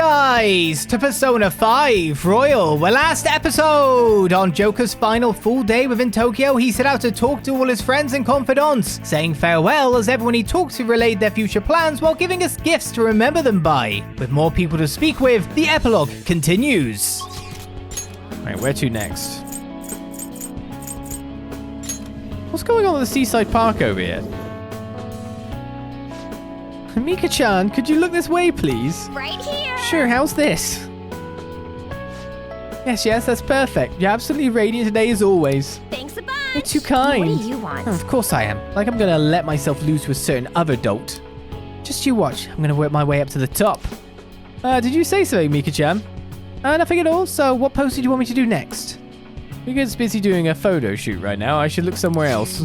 guys, to Persona 5 Royal, where last episode, on Joker's final full day within Tokyo, he set out to talk to all his friends and confidants, saying farewell as everyone he talked to relayed their future plans while giving us gifts to remember them by. With more people to speak with, the epilogue continues. Alright, where to next? What's going on at the seaside park over here? Mika-chan, could you look this way, please? Right here. Sure, how's this? Yes, that's perfect. You're absolutely radiant today as always. Thanks a bunch. You're too kind. What do you want? Oh, of course I am. Like I'm gonna let myself loose with a certain other dolt. Just you watch. I'm gonna work my way up to the top. Did you say something, Mika-chan? Nothing at all. So what pose did you want me to do next? Mika's busy doing a photo shoot right now. I should look somewhere else.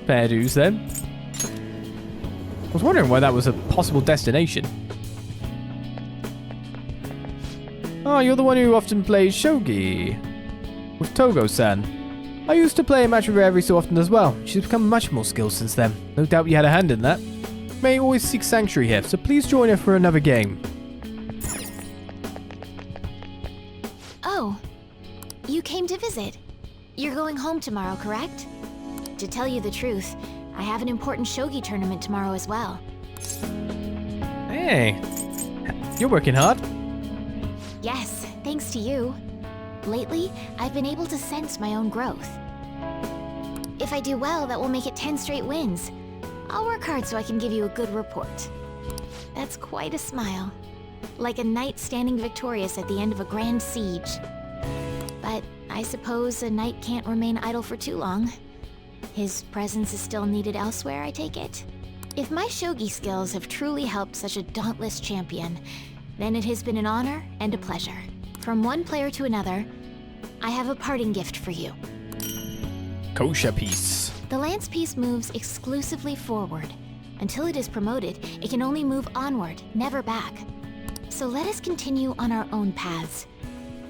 Fair dues then. I was wondering why that was a possible destination. Oh, you're the one who often plays shogi with Togo-san. I used to play a match with her every so often as well. She's become much more skilled since then. No doubt you had a hand in that. You may always seek sanctuary here, so please join her for another game. Oh, you came to visit. You're going home tomorrow, correct? To tell you the truth, I have an important shogi tournament tomorrow as well. Hey, you're working hard. Yes, thanks to you. Lately, I've been able to sense my own growth. If I do well, that will make it 10 straight wins. I'll work hard so I can give you a good report. That's quite a smile. Like a knight standing victorious at the end of a grand siege. But I suppose a knight can't remain idle for too long. His presence is still needed elsewhere, I take it? If my shogi skills have truly helped such a dauntless champion, then it has been an honor and a pleasure. From one player to another, I have a parting gift for you. Kosha piece. The lance piece moves exclusively forward. Until it is promoted, it can only move onward, never back. So let us continue on our own paths,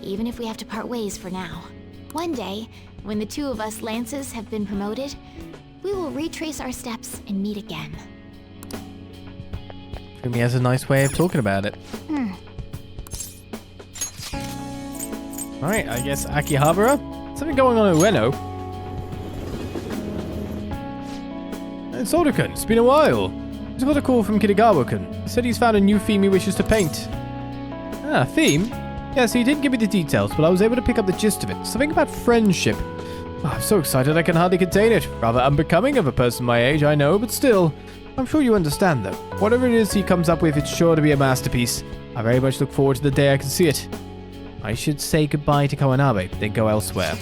even if we have to part ways for now. One day, when the two of us lances have been promoted, we will retrace our steps and meet again. Fumi has a nice way of talking about it. Alright, I guess Akihabara? Something going on in Ueno. It's Oda-kun, it's been a while. Just got a call from Kitagawa-kun. He said he's found a new theme he wishes to paint. Ah, theme? Yes, he didn't give me the details, but I was able to pick up the gist of it. Something about friendship. Oh, I'm so excited I can hardly contain it. Rather unbecoming of a person my age, I know, but still. I'm sure you understand, though. Whatever it is he comes up with, it's sure to be a masterpiece. I very much look forward to the day I can see it. I should say goodbye to Kawanabe, then go elsewhere.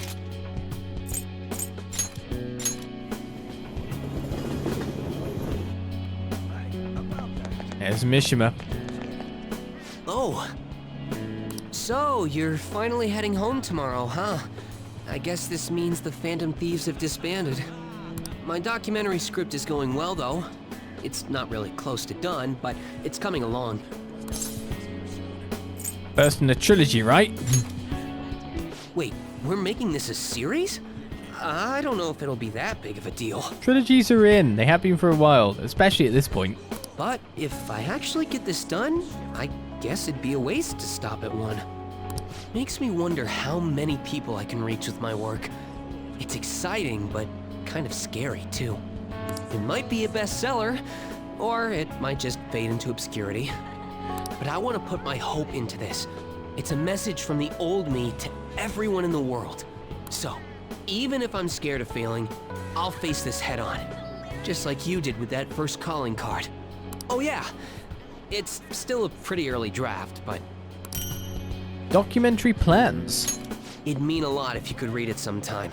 There's Mishima. Oh. So, you're finally heading home tomorrow, huh? I guess this means the Phantom Thieves have disbanded. My documentary script is going well, though. It's not really close to done, but it's coming along. First in the trilogy, right? Wait, we're making this a series? I don't know if it'll be that big of a deal. Trilogies are in. They have been for a while, especially at this point. But if I actually get this done, I guess it'd be a waste to stop at one. Makes me wonder how many people I can reach with my work. It's exciting, but kind of scary, too. It might be a bestseller, or it might just fade into obscurity. But I want to put my hope into this. It's a message from the old me to everyone in the world. So, even if I'm scared of failing, I'll face this head on. Just like you did with that first calling card. Oh yeah, it's still a pretty early draft, but... Documentary plans. It'd mean a lot if you could read it sometime.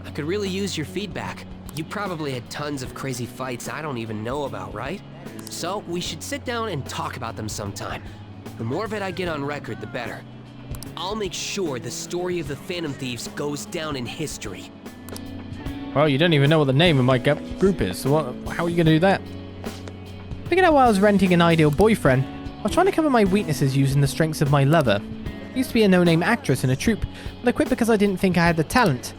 I could really use your feedback. You probably had tons of crazy fights I don't even know about, right? So we should sit down and talk about them sometime. The more of it I get on record, the better. I'll make sure the story of the Phantom Thieves goes down in history. Well, you don't even know what the name of my group is, so how are you going to do that? Figured out while I was renting an ideal boyfriend, I was trying to cover my weaknesses using the strengths of my lover. I used to be a no-name actress in a troupe, but I quit because I didn't think I had the talent.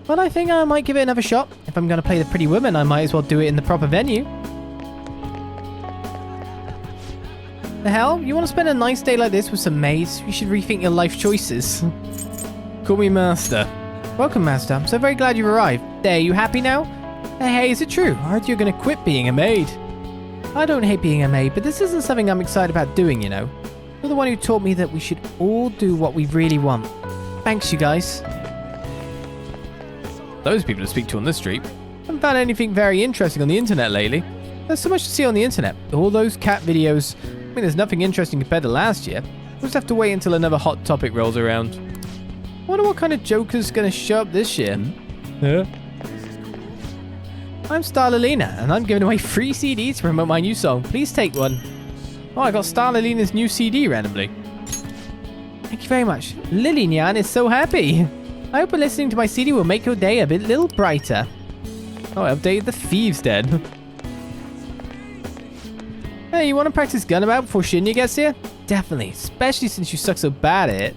But I think I might give it another shot. If I'm going to play the pretty woman, I might as well do it in the proper venue. The hell? You want to spend a nice day like this with some mates? You should rethink your life choices. Call me Master. Welcome, Master. I'm so very glad you've arrived. There, you happy now? Hey, is it true? I heard you're going to quit being a maid. I don't hate being a maid, but this isn't something I'm excited about doing, you know. You're the one who taught me that we should all do what we really want. Thanks, you guys. Those people to speak to on the street. Haven't found anything very interesting on the internet lately. There's so much to see on the internet. All those cat videos. I mean, there's nothing interesting compared to last year. We'll just have to wait until another hot topic rolls around. Wonder what kind of Joker's gonna show up this year. Yeah. I'm Starlalina, and I'm giving away free CDs to promote my new song. Please take one. Oh, I got Starlalina's new CD randomly. Thank you very much. Lily Nyan is so happy. I hope listening to my CD will make your day a little brighter. Oh, I updated the Thieves Den. Hey, you want to practice Gunabout before Shinya gets here? Definitely, especially since you suck so bad at it.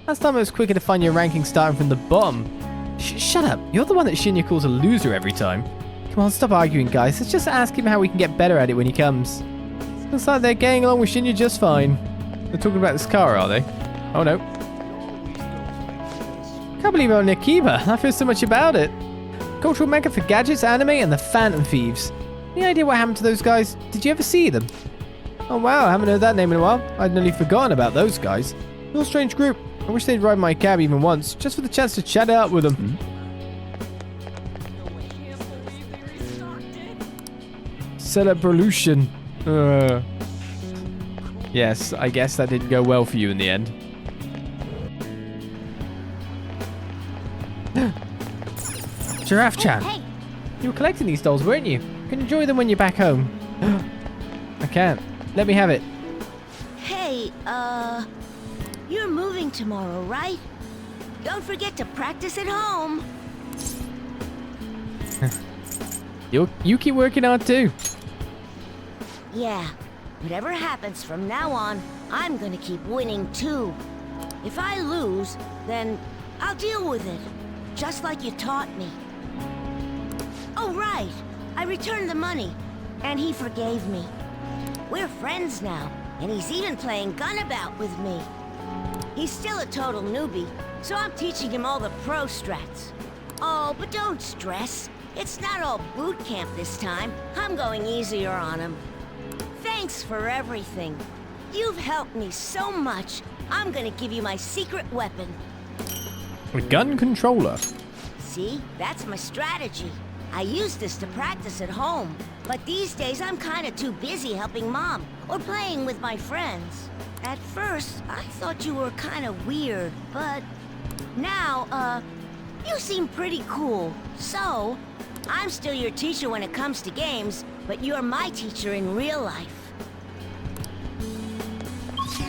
Last time it was quicker to find your ranking starting from the bottom. Shut up, you're the one that Shinya calls a loser every time. Come on, stop arguing, guys. Let's just ask him how we can get better at it when he comes. Looks like they're getting along with Shinya just fine. They're talking about this car, are they? Oh no. Can't believe we're on Akiba. I feel so much about it. Cultural mecca for gadgets, anime, and the Phantom Thieves. Any idea what happened to those guys? Did you ever see them? Oh wow, I haven't heard that name in a while. I'd nearly forgotten about those guys. Real strange group. I wish they'd ride my cab even once, just for the chance to chat it out with them. Celebration. Yes, I guess that didn't go well for you in the end. Giraffe-chan. Hey. You were collecting these dolls, weren't you? You can enjoy them when you're back home. I can't. Let me have it. Hey, you're moving tomorrow, right? Don't forget to practice at home. You keep working hard too. Yeah, whatever happens from now on, I'm gonna keep winning too. If I lose, then I'll deal with it, just like you taught me. Oh, right. I returned the money, and he forgave me. We're friends now, and he's even playing Gunabout with me. He's still a total newbie, so I'm teaching him all the pro strats. Oh, but don't stress. It's not all boot camp this time. I'm going easier on him. Thanks for everything. You've helped me so much. I'm gonna give you my secret weapon. A gun controller. See, that's my strategy. I use this to practice at home, but these days I'm kinda too busy helping Mom or playing with my friends. At first, I thought you were kinda weird, but now, you seem pretty cool. So, I'm still your teacher when it comes to games, but you're my teacher in real life.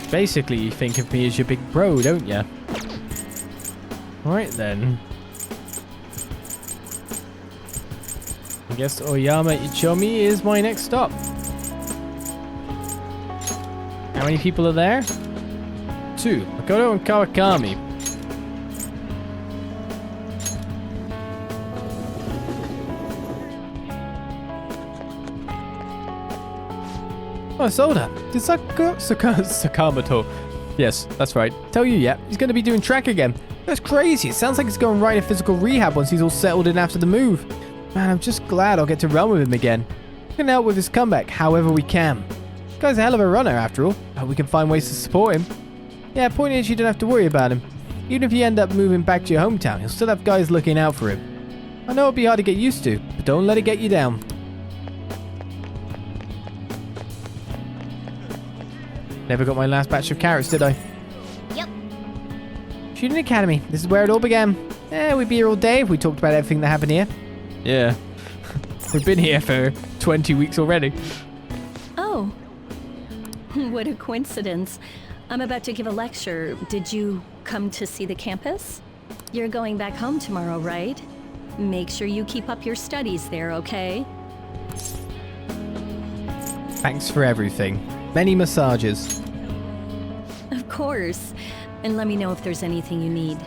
Basically, you think of me as your big bro, don't ya? Alright then. I guess Oyama Ichomi is my next stop. How many people are there? 2. Makoto and Kawakami. Oh, Soda. Did Sakamoto. Yes, that's right. Tell you yet. He's going to be doing track again. That's crazy. It sounds like he's going right into physical rehab once he's all settled in after the move. Man, I'm just glad I'll get to run with him again. We're going to help with his comeback however we can. This guy's a hell of a runner after all. Hope we can find ways to support him. Yeah, point is you don't have to worry about him. Even if you end up moving back to your hometown, you'll still have guys looking out for him. I know it'll be hard to get used to, but don't let it get you down. Never got my last batch of carrots, did I? Yep. Shooting Academy. This is where it all began. We'd be here all day if we talked about everything that happened here. Yeah. We've been here for 20 weeks already. Oh. What a coincidence. I'm about to give a lecture. Did you come to see the campus? You're going back home tomorrow, right? Make sure you keep up your studies there, okay? Thanks for everything. Many massages. Of course. And let me know if there's anything you need.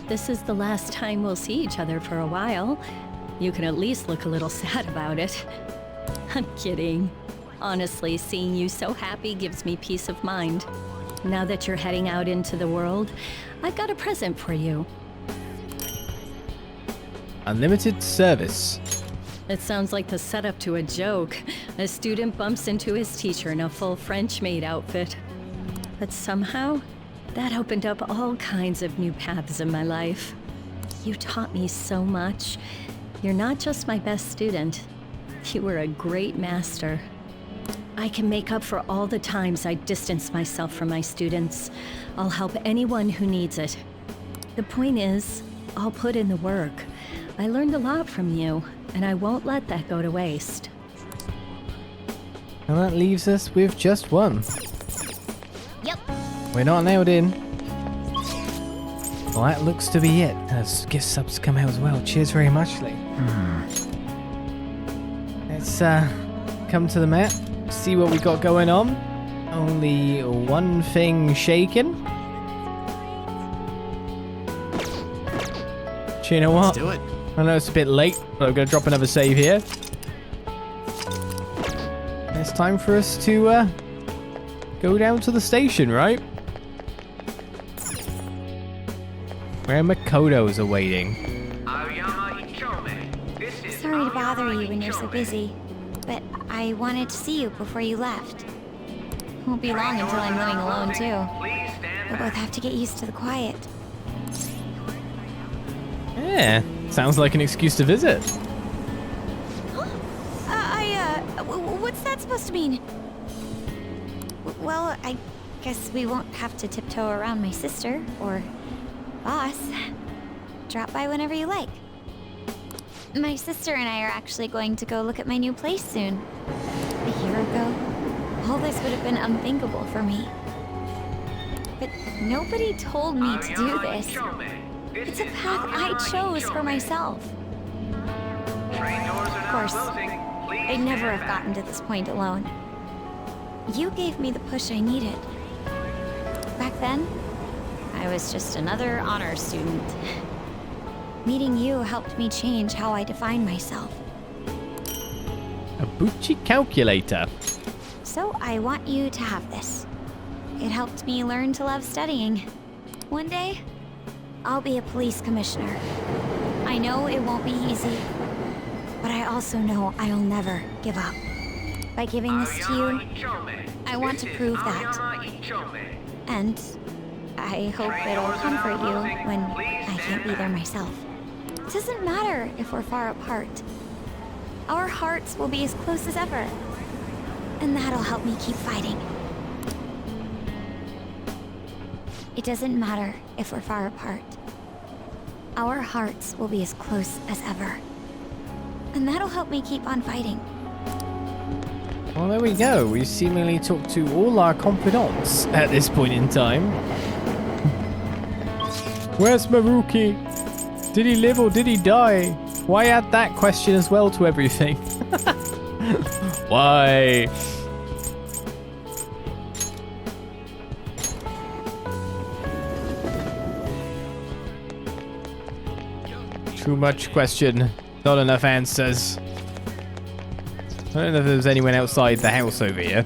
This is the last time we'll see each other for a while. You can at least look a little sad about it. I'm kidding. Honestly, seeing you so happy gives me peace of mind. Now that you're heading out into the world, I've got a present for you. Unlimited service. It sounds like the setup to a joke. A student bumps into his teacher in a full French maid outfit. But somehow, that opened up all kinds of new paths in my life. You taught me so much. You're not just my best student. You were a great master. I can make up for all the times I distanced myself from my students. I'll help anyone who needs it. The point is, I'll put in the work. I learned a lot from you, and I won't let that go to waste. And that leaves us with just one. Yep. We're not nailed in. Well, that looks to be it. Gift subs come out as well. Cheers very much, Lee. Let's come to the map. See what we got going on. Only one thing shaking. Do you know what? Let's do it. I know it's a bit late, but I'm going to drop another save here. It's time for us to go down to the station, right? Where Makoto's awaiting. Sorry to bother you when you're so busy, but I wanted to see you before you left. It won't be long until I'm living alone, too. We'll both have to get used to the quiet. Yeah, sounds like an excuse to visit. What's that supposed to mean? Well, I guess we won't have to tiptoe around my sister, or boss. Drop by whenever you like. My sister and I are actually going to go look at my new place soon. A year ago, all this would have been unthinkable for me. But nobody told me to do this. It's a path I chose for myself. Of course, I'd never have gotten to this point alone. You gave me the push I needed. Back then, I was just another honor student. Meeting you helped me change how I define myself. A Bucci calculator. So I want you to have this. It helped me learn to love studying. One day, I'll be a police commissioner. I know it won't be easy, but I also know I'll never give up. By giving this to you, I want to prove that. And I hope it'll comfort you when I can't be there myself. It doesn't matter if we're far apart. Our hearts will be as close as ever. And that'll help me keep fighting. It doesn't matter if we're far apart. Our hearts will be as close as ever. And that'll help me keep on fighting. Well, there we go. We seemingly talked to all our confidants at this point in time. Where's Maruki? Did he live or did he die? Why add that question as well to everything? Why? Too much question. Not enough answers. I don't know if there's anyone outside the house over here.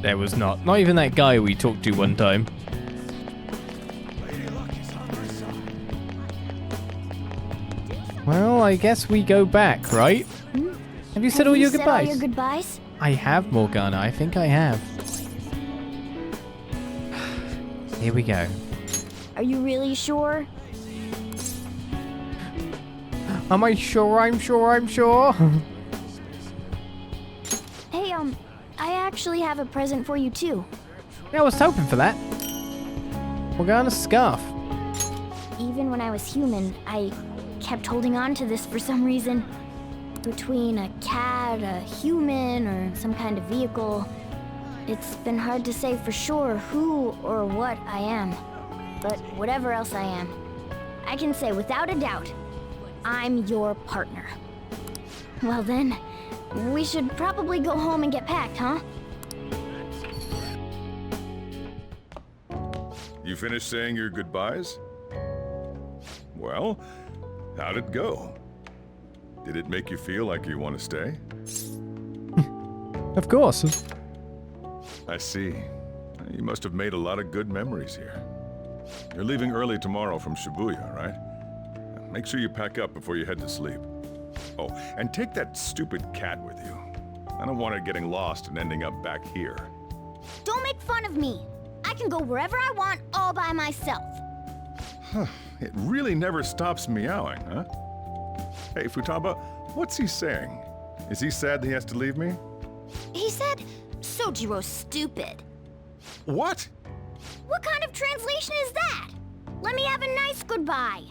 There was not. Not even that guy we talked to one time. Well, I guess we go back, right? Have you said all your goodbyes? All your goodbyes? I have, Morgana. I think I have. Here we go. Are you really sure? Am I sure? I'm sure. I'm sure. Hey, I actually have a present for you too. Yeah, I was hoping for that. Morgana's scarf. Even when I was human, I kept holding on to this for some reason. Between a cat, a human, or some kind of vehicle, it's been hard to say for sure who or what I am. But whatever else I am, I can say without a doubt, I'm your partner. Well then, we should probably go home and get packed, huh? You finished saying your goodbyes? Well, how'd it go? Did it make you feel like you want to stay? Of course. I see. You must have made a lot of good memories here. You're leaving early tomorrow from Shibuya, right? Make sure you pack up before you head to sleep. Oh, and take that stupid cat with you. I don't want it getting lost and ending up back here. Don't make fun of me. I can go wherever I want all by myself. It really never stops meowing, huh? Hey, Futaba, what's he saying? Is he sad that he has to leave me? He said, Sojiro's stupid. What? What kind of translation is that? Let me have a nice goodbye.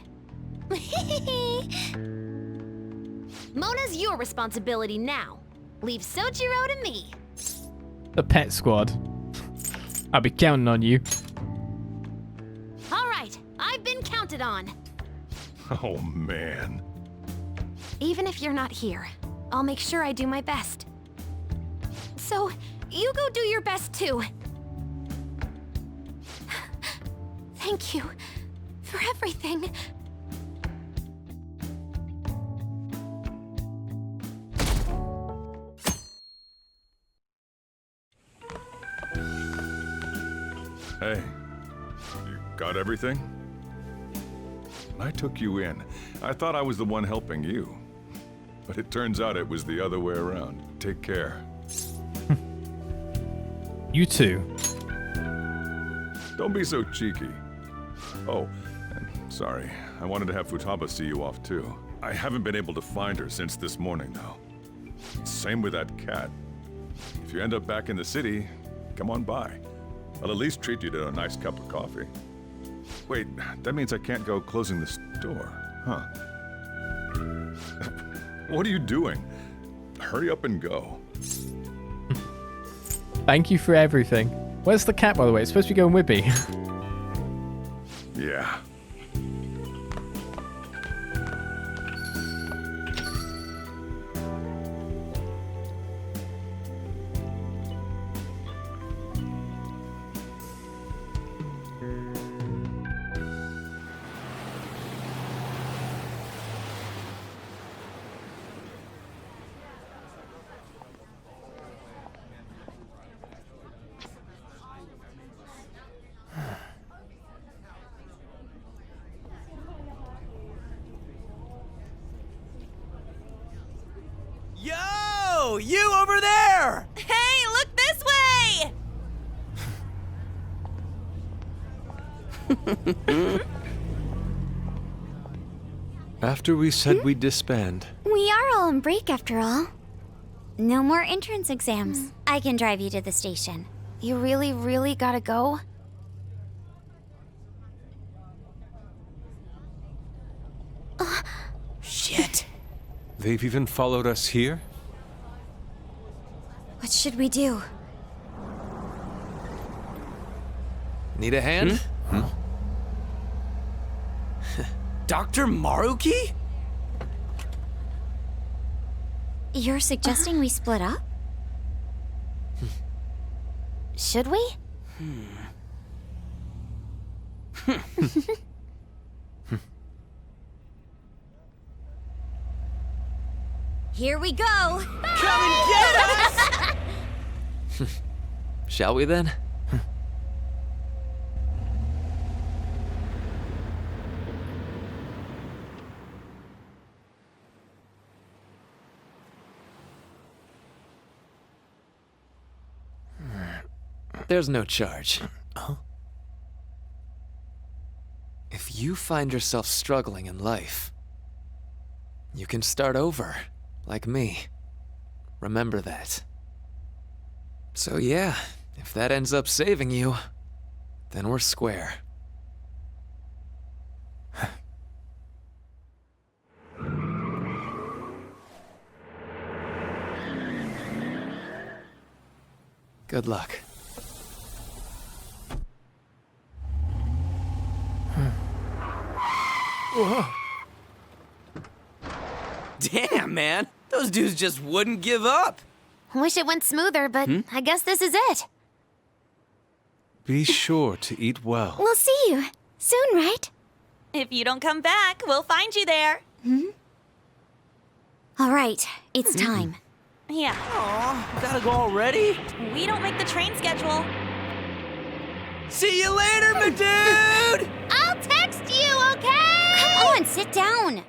Mona's your responsibility now. Leave Sojiro to me. The pet squad. I'll be counting on you. All right, I've been counted on. Oh, man. Even if you're not here, I'll make sure I do my best. So, you go do your best too. Thank you for everything. Hey, you got everything? When I took you in, I thought I was the one helping you. But it turns out it was the other way around. Take care. You too. Don't be so cheeky. Oh, and sorry. I wanted to have Futaba see you off too. I haven't been able to find her since this morning, though. Same with that cat. If you end up back in the city, come on by. I'll at least treat you to a nice cup of coffee. Wait, that means I can't go closing the store, huh? What are you doing? Hurry up and go. Thank you for everything. Where's the cat, by the way? It's supposed to be going with me. Yeah. Yo! You over there! Hey, look this way! After we said we'd disband. We are all on break after all. No more entrance exams. I can drive you to the station. You really, really gotta go? Shit. They've even followed us here? What should we do? Need a hand? Dr. Maruki? You're suggesting we split up? Should we? Here we go! Come and get us! Shall we then? There's no charge. If you find yourself struggling in life, you can start over, like me. Remember that. So yeah, if that ends up saving you, then we're square. Good luck. Whoa. Damn, man. Those dudes just wouldn't give up. Wish it went smoother, but I guess this is it. Be sure to eat well. We'll see you soon, right? If you don't come back, we'll find you there. All right, it's time. Yeah, Aw, gotta go already? we don't make the train schedule. See you later, my dude! I'll text you, okay? Come on, sit down.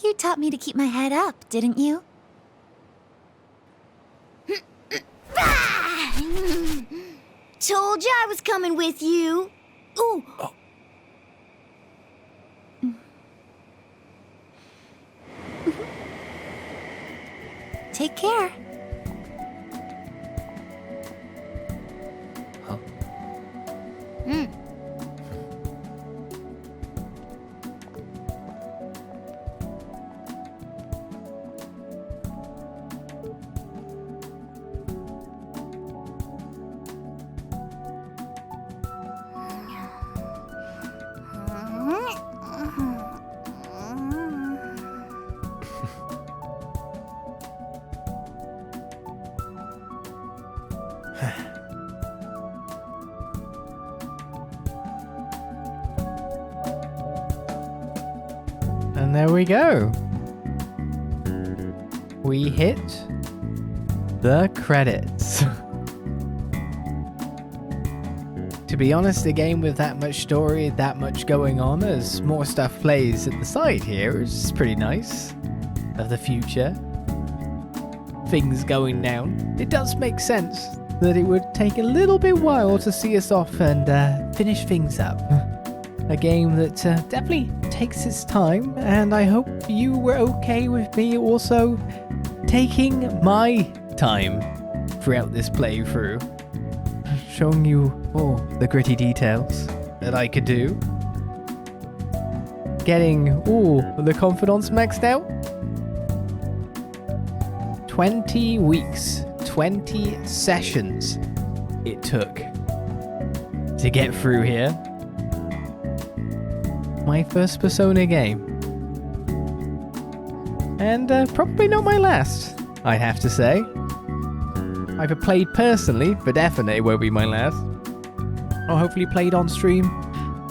You taught me to keep my head up, didn't you? Told you I was coming with you. Ooh. Take care. And there we go. We hit the credits. To be honest, a game with that much story, that much going on, as more stuff plays at the side here is pretty nice. Of the future. Things going down. It does make sense that it would take a little bit while to see us off and finish things up. A game that definitely takes its time, and I hope you were okay with me also taking my time throughout this playthrough, showing you all the gritty details that I could do, getting all the confidants maxed out. 20 weeks, 20 sessions it took to get through here. My first Persona game. And probably not my last, I'd have to say. Either played personally, but definitely won't be my last. Or hopefully played on stream,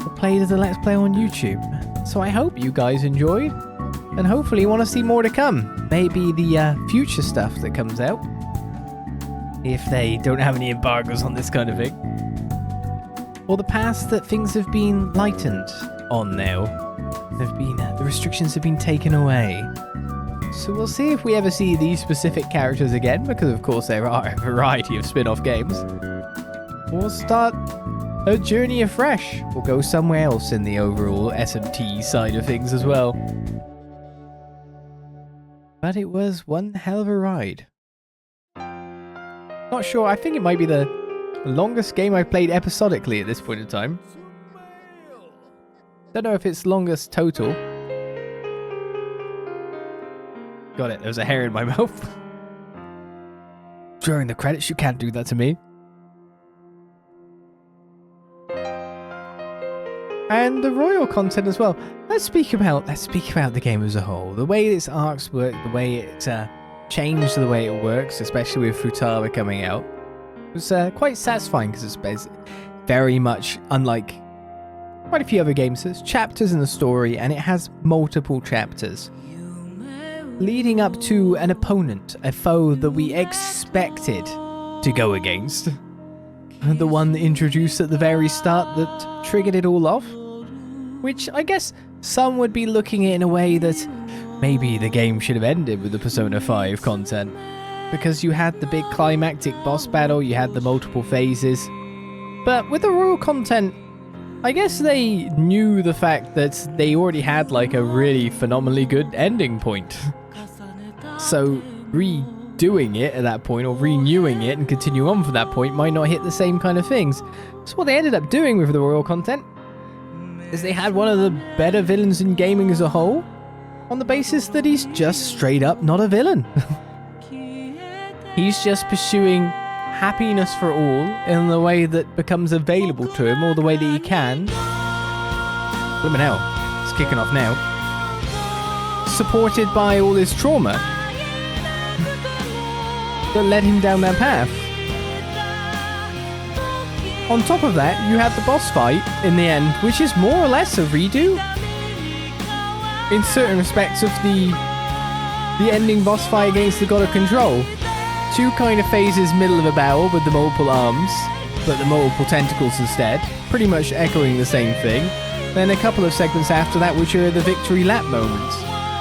or played as a Let's Play on YouTube. So I hope you guys enjoyed, and hopefully want to see more to come. Maybe the future stuff that comes out. If they don't have any embargoes on this kind of thing. Or the past that things have been lightened on now. The restrictions have been taken away. So we'll see if we ever see these specific characters again, because of course there are a variety of spin-off games. Or start a journey afresh, or go somewhere else in the overall SMT side of things as well. But it was one hell of a ride. Not sure, I think it might be the longest game I've played episodically at this point in time. Don't know if it's longest total. Got it, there was a hair in my mouth. During the credits, you can't do that to me. And the royal content as well. Let's speak about the game as a whole. The way its arcs work, the way it changed the way it works, especially with Futaba coming out, was quite satisfying because it's very much unlike quite a few other games. There's chapters in the story, and it has multiple chapters leading up to an opponent, a foe that we expected to go against. The one introduced at the very start that triggered it all off. Which I guess some would be looking at it in a way that maybe the game should have ended with the Persona 5 content. Because you had the big climactic boss battle, you had the multiple phases. But with the royal content, I guess they knew the fact that they already had like a really phenomenally good ending point. So redoing it at that point, or renewing it and continuing on from that point, might not hit the same kind of things. So what they ended up doing with the royal content is they had one of the better villains in gaming as a whole, on the basis that he's just straight up not a villain. He's just pursuing happiness for all in the way that becomes available to him, or the way that he can. Blimmin' hell, it's kicking off now. Supported by all his trauma that led him down that path. On top of that, you have the boss fight in the end, which is more or less a redo in certain respects of the ending boss fight against the God of Control. Two kind of phases middle of a battle with the multiple arms, but the multiple tentacles instead, pretty much echoing the same thing. Then a couple of segments after that which are the victory lap moments.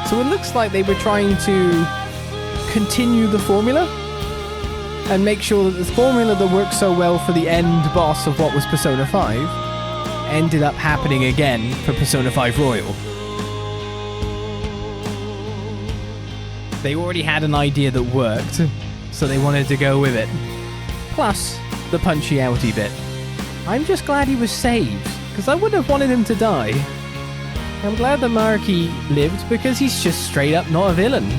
So it looks like they were trying to continue the formula and make sure that the formula that worked so well for the end boss of what was Persona 5 ended up happening again for Persona 5 Royal. They already had an idea that worked, so they wanted to go with it. Plus, the punctuality bit. I'm just glad he was saved, because I wouldn't have wanted him to die. I'm glad that Mariki lived, because he's just straight up not a villain.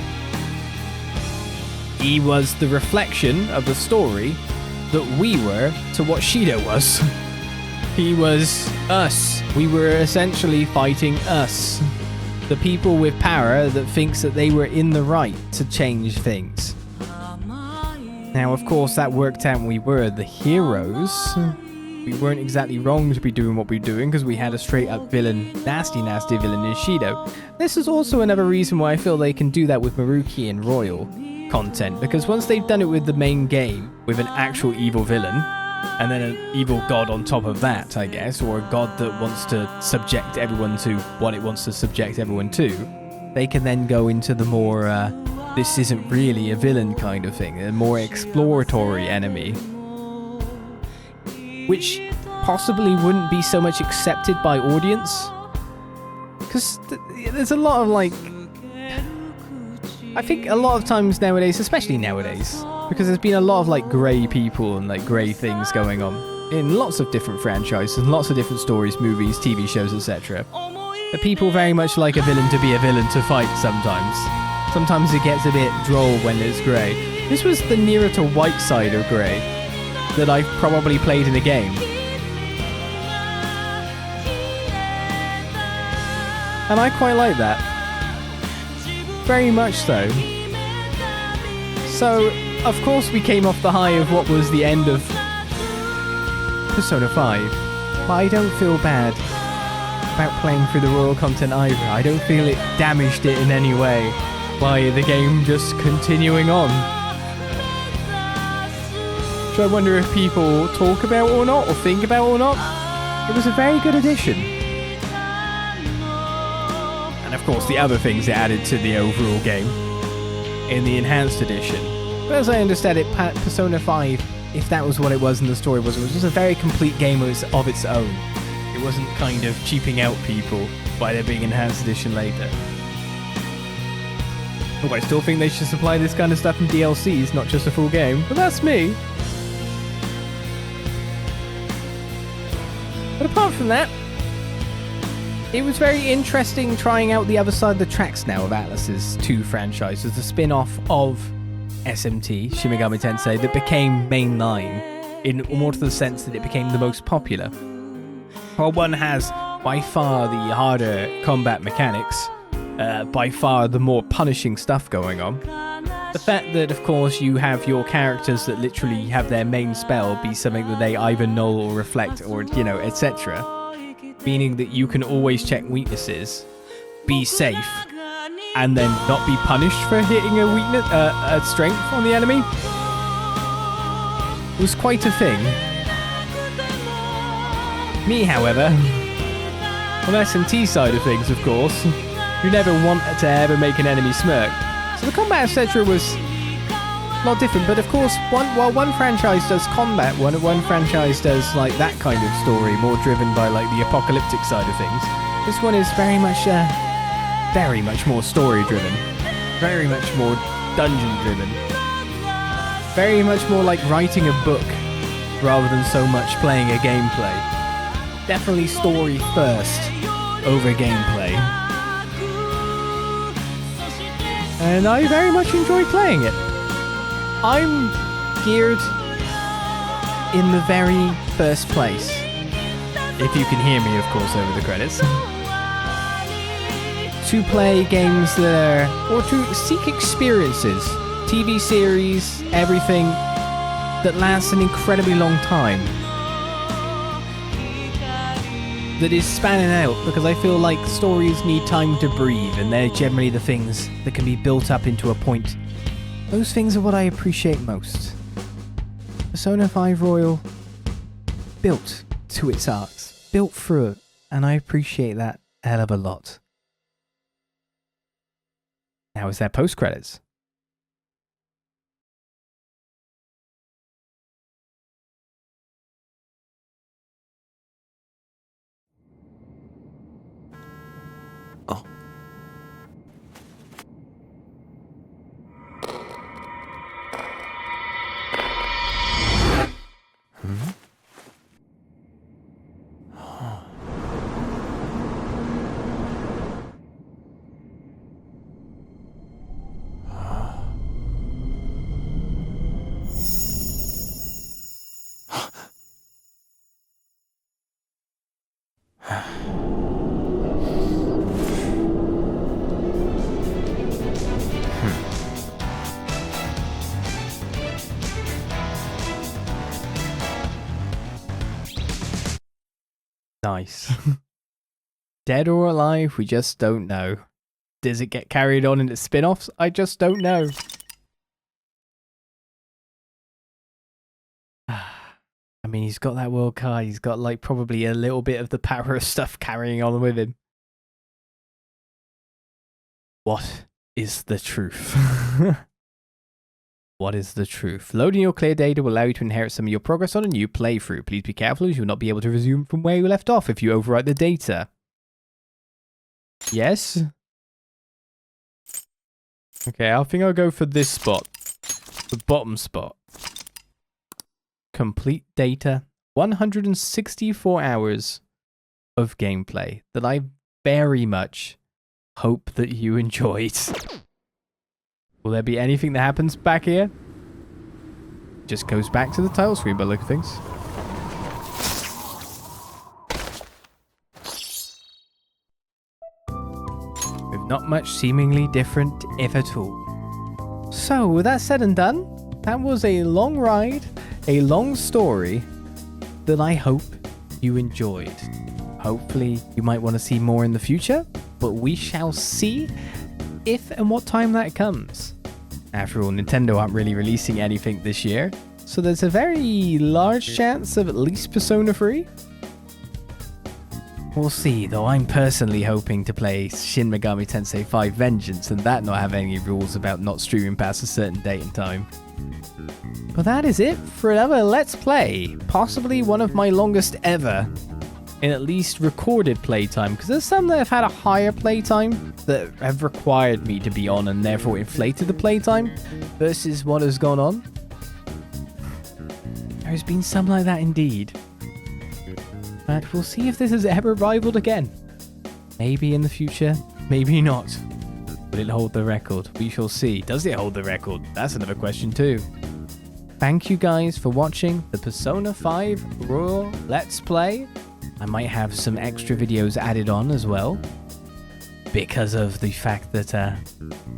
He was the reflection of the story that we were to what Shido was. He was us. We were essentially fighting us. The people with power that thinks that they were in the right to change things. Now, of course, that worked out when we were the heroes. We weren't exactly wrong to be doing what we were doing, because we had a straight-up villain, nasty villain in Shido. This is also another reason why I feel they can do that with Maruki and Royal content, because once they've done it with the main game, with an actual evil villain, and then an evil god on top of that, I guess, or a god that wants to subject everyone to what it wants to subject everyone to, they can then go into the more, this isn't really a villain kind of thing, a more exploratory enemy. Which possibly wouldn't be so much accepted by audience. Because there's a lot of, like... I think a lot of times nowadays, especially nowadays, because there's been a lot of, like, grey people and, like, grey things going on in lots of different franchises, and lots of different stories, movies, TV shows, etc. But people very much like a villain to be a villain to fight sometimes. Sometimes it gets a bit droll when it's grey. This was the nearer to white side of grey that I've probably played in a game. And I quite like that. Very much so. So, of course we came off the high of what was the end of Persona 5. But I don't feel bad about playing through the Royal content either. I don't feel it damaged it in any way by the game just continuing on. Which I wonder if people talk about or not, or think about or not. It was a very good addition. And of course the other things it added to the overall game in the enhanced edition. But as I understand it, Persona 5, if that was what it was and the story was, it was just a very complete game of its own. It wasn't kind of cheaping out people by there being enhanced edition later. Oh, I still think they should supply this kind of stuff in DLCs, not just a full game, but that's me. But apart from that, it was very interesting trying out the other side of the tracks now of Atlus's two franchises, the spin-off of SMT, Shin Megami Tensei, that became mainline, in more to the sense that it became the most popular. While one has by far the harder combat mechanics, by far the more punishing stuff going on, the fact that, of course, you have your characters that literally have their main spell be something that they either null or reflect or, you know, etc., meaning that you can always check weaknesses, be safe, and then not be punished for hitting a weakness, a strength on the enemy, was quite a thing. Me, however, on the SMT side of things, of course, you never want to ever make an enemy smirk. So the combat, etc., was a lot different. But of course, while one franchise does combat, one franchise does like that kind of story, more driven by like the apocalyptic side of things. This one is very much more story driven, very much more dungeon driven, very much more like writing a book rather than so much playing a gameplay. Definitely story first over gameplay. And I very much enjoy playing it. I'm geared in the very first place. If you can hear me, of course, over the credits. To play games that are, or to seek experiences, TV series, everything that lasts an incredibly long time. That is spanning out, because I feel like stories need time to breathe, and they're generally the things that can be built up into a point. Those things are what I appreciate most. Persona 5 Royal, built to its arcs, built through it, and I appreciate that a hell of a lot. Now is there post-credits? Oh. Nice. Dead or alive, we just don't know. Does it get carried on into spin-offs? I just don't know. I mean, he's got that world card. He's got like probably a little bit of the power of stuff carrying on with him. What is the truth? What is the truth? Loading your clear data will allow you to inherit some of your progress on a new playthrough. Please be careful as you will not be able to resume from where you left off if you overwrite the data. Yes? Okay, I think I'll go for this spot. The bottom spot. Complete data. 164 hours of gameplay that I very much hope that you enjoyed. Will there be anything that happens back here? Just goes back to the title screen by the look of things. With not much seemingly different, if at all. So, with that said and done, that was a long ride, a long story that I hope you enjoyed. Hopefully, you might want to see more in the future, but we shall see if and what time that comes. After all, Nintendo aren't really releasing anything this year, so there's a very large chance of at least Persona 3. We'll see, though I'm personally hoping to play Shin Megami Tensei 5 Vengeance and that not have any rules about not streaming past a certain date and time. But that is it for another Let's Play, possibly one of my longest ever, in at least recorded playtime, because there's some that have had a higher playtime that have required me to be on and therefore inflated the playtime versus what has gone on. There's been some like that indeed. But we'll see if this has ever rivaled again. Maybe in the future, maybe not. Will it hold the record? We shall see. Does it hold the record? That's another question too. Thank you guys for watching the Persona 5 Royal Let's Play. I might have some extra videos added on as well, because of the fact that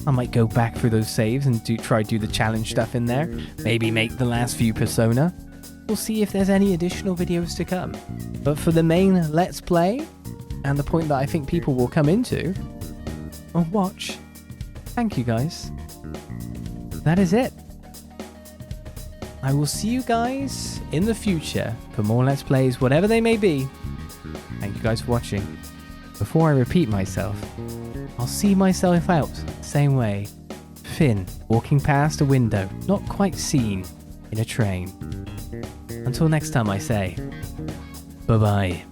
I might go back through those saves and try do the challenge stuff in there. Maybe make the last few Persona. We'll see if there's any additional videos to come. But for the main Let's Play, and the point that I think people will come into or watch, thank you guys. That is it. I will see you guys in the future for more Let's Plays, whatever they may be. Thank you guys for watching. Before I repeat myself, I'll see myself out the same way. Finn, walking past a window, not quite seen, in a train. Until next time I say, bye-bye.